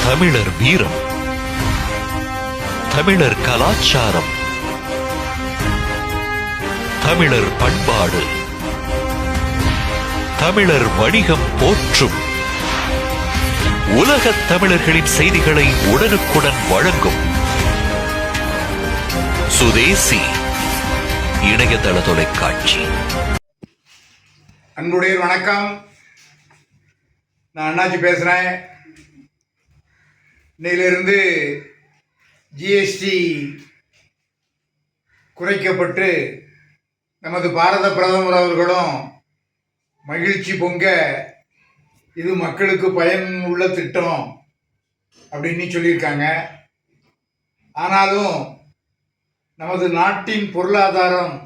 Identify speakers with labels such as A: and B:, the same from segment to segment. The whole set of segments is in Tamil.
A: தமிழர் வீரம், தமிழர் கலாச்சாரம், தமிழர் பண்பாடு, தமிழர் வணிகம் போற்றும் உலகத் தமிழர்களின் செய்திகளை உடனுக்குடன் வழங்கும் சுதேசி இணையதள தொலைக்காட்சி.
B: அன்புடைய வணக்கம். நான் அண்ணாச்சி பேசுகிறேன். இன்னையிலிருந்து ஜிஎஸ்டி குறைக்கப்பட்டு நமது பாரத பிரதமர் அவர்களும் மகிழ்ச்சி பொங்க இது மக்களுக்கு பயனுள்ள திட்டம் அப்படின்னு சொல்லியிருக்காங்க. ஆனாலும் நமது நாட்டின் பொருளாதாரம்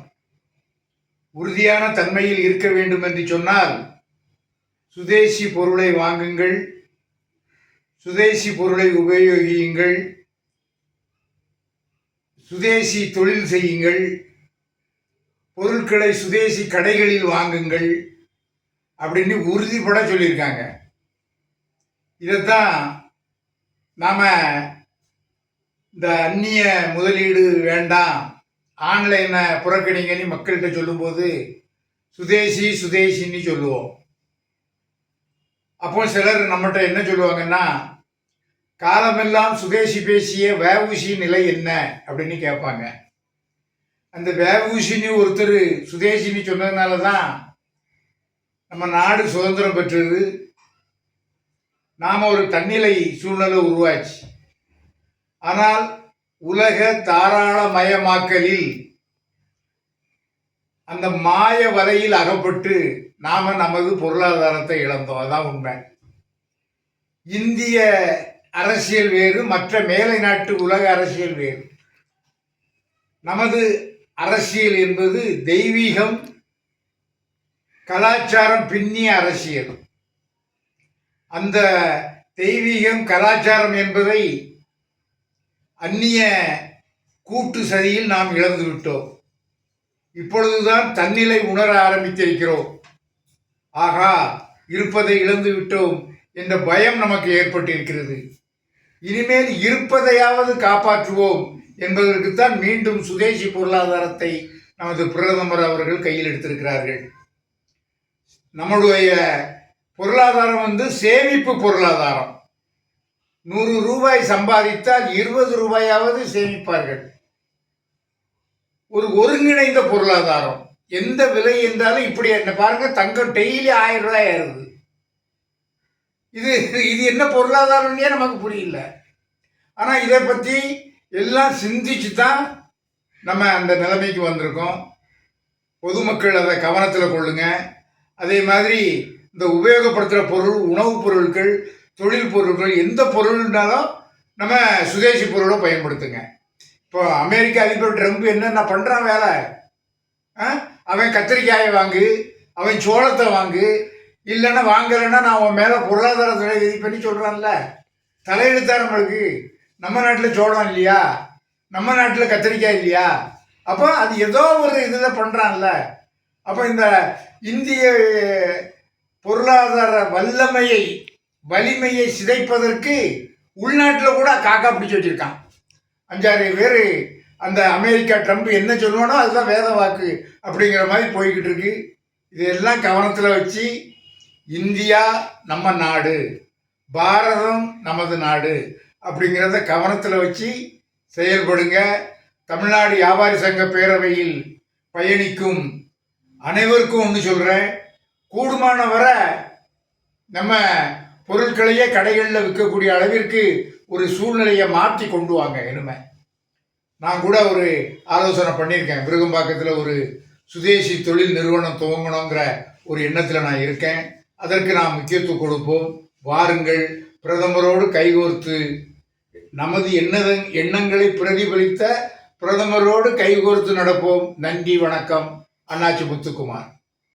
B: உறுதியான தன்மையில் இருக்க வேண்டும் என்று சொன்னால் சுதேசி பொருளை வாங்குங்கள், சுதேசி பொருளை உபயோகியுங்கள், சுதேசி தொழில் செய்யுங்கள், பொருட்களை சுதேசி கடைகளில் வாங்குங்கள் அப்படின்னு உறுதிப்பட சொல்லியிருக்காங்க. இதைத்தான் நாம் இந்த அந்நிய முதலீடு வேண்டாம், ஆன்லைனை புறக்கணிங்கன்னு மக்கள்கிட்ட சொல்லும்போது சுதேசி சுதேசின்னு சொல்லுவோம். அப்போ சிலர் நம்மகிட்ட என்ன சொல்லுவாங்கன்னா, காலமெல்லாம் சுதேசி பேசிய வஉசி நிலை என்ன அப்படின்னு கேட்பாங்க. அந்த வஉசின்னு ஒருத்தர் சுதேசின்னு சொன்னதுனால தான் நம்ம நாடு சுதந்திரம் பெற்றது. நாம் ஒரு தன்னிலை சூழ்நிலை உருவாச்சு. ஆனால் உலக தாராளமயமாக்கலில் அந்த மாய வலையில் அகப்பட்டு நாம நமது பொருளாதாரத்தை இழந்தோம். அதான் உண்மை. இந்திய அரசியல் வேறு, மற்ற மேலை நாட்டு உலக அரசியல் வேறு. நமது அரசியல் என்பது தெய்வீகம், கலாச்சாரம் பின்னிய அரசியல். அந்த தெய்வீகம் கலாச்சாரம் என்பதை அந்நிய கூட்டு சதியில் நாம் இழந்து விட்டோம். இப்பொழுதுதான் தன்னிலை உணர ஆரம்பித்திருக்கிறோம். ஆகா, இருப்பதை இழந்து விட்டோம் என்ற பயம் நமக்கு ஏற்பட்டிருக்கிறது. இனிமேல் இருப்பதையாவது காப்பாற்றுவோம் என்பதற்குத்தான் மீண்டும் சுதேசி பொருளாதாரத்தை நமது பிரதமர் அவர்கள் கையில் எடுத்திருக்கிறார்கள். நம்முடைய பொருளாதாரம் சேமிப்பு பொருளாதாரம். 100 ரூபாய் சம்பாதித்தால் 20 ரூபாயாவது சேமிப்பார்கள். ஒரு ஒருங்கிணைந்த பொருளாதாரம். எந்த விலை என்றாலும் இப்படி என்ன பாருங்க, தங்கம் டெய்லி 1000 ரூபாய் ஆயிருது. இது இது என்ன பொருளாதாரம்னே நமக்கு புரியல. ஆனால் இதை பற்றி எல்லாம் சிந்திச்சு தான் நம்ம அந்த நிலைமைக்கு வந்திருக்கோம். பொதுமக்கள் அதை கவனத்தில் கொள்ளுங்க. அதே மாதிரி இந்த உபயோகப்படுத்துகிற பொருள், உணவுப் பொருட்கள், தொழில் பொருட்கள், எந்த பொருள்னாலும் நம்ம சுதேசி பொருளை பயன்படுத்துங்க. இப்போ அமெரிக்க அதிபர் ட்ரம்ப் என்னென்ன பண்ணுறான் வேலை? அவன் கத்திரிக்காயை வாங்கு, அவன் சோளத்தை வாங்கு, இல்லைன்னா வாங்கலைன்னா நான் அவன் மேலே பொருளாதார தடை விதிப்பண்ணி சொல்கிறான்ல. தலையெழுத்தா நம்மளுக்கு. நம்ம நாட்டில் சோளம் இல்லையா? நம்ம நாட்டில் கத்திரிக்காய் இல்லையா? அப்போ அது ஏதோ ஒரு இதில் பண்ணுறான்ல. அப்போ இந்த இந்திய பொருளாதார வலிமையை சிதைப்பதற்கு உள்நாட்டில் கூட காக்கா பிடிச்சி வச்சிருக்கான். 5-6 பேர் அந்த அமெரிக்கா ட்ரம்ப் என்ன சொல்லுவானோ அதுதான் வேத வாக்கு அப்படிங்கிற மாதிரி போய்கிட்டு இருக்கு. இதெல்லாம் கவனத்தில் வச்சு இந்தியா நம்ம நாடு, பாரதம் நமது நாடு அப்படிங்கிறத கவனத்தில் வச்சு செயல்படுங்க. தமிழ்நாடு வியாபாரி சங்க பேரவையில் பயணிக்கும் அனைவருக்கும் ஒன்று சொல்கிறேன், கூடுமான வரை நம்ம பொருட்களையே கடைகளில் விற்கக்கூடிய அளவிற்கு ஒரு சூழ்நிலையை மாற்றி கொண்டு வாங்க. இனிமே நான் கூட ஒரு ஆலோசனை பண்ணியிருக்கேன். விருகம்பாக்கத்தில் ஒரு சுதேசி தொழில் நிறுவனம் துவங்கணுங்கிற ஒரு எண்ணத்தில் நான் இருக்கேன். அதற்கு நாம் முக்கியத்துவம் கொடுப்போம். வாருங்கள், பிரதமரோடு கைகோர்த்து நமது எண்ணங்களை பிரதிபலித்த பிரதமரோடு கைகோர்த்து நடப்போம். நன்றி, வணக்கம். அண்ணாச்சி முத்துக்குமார்.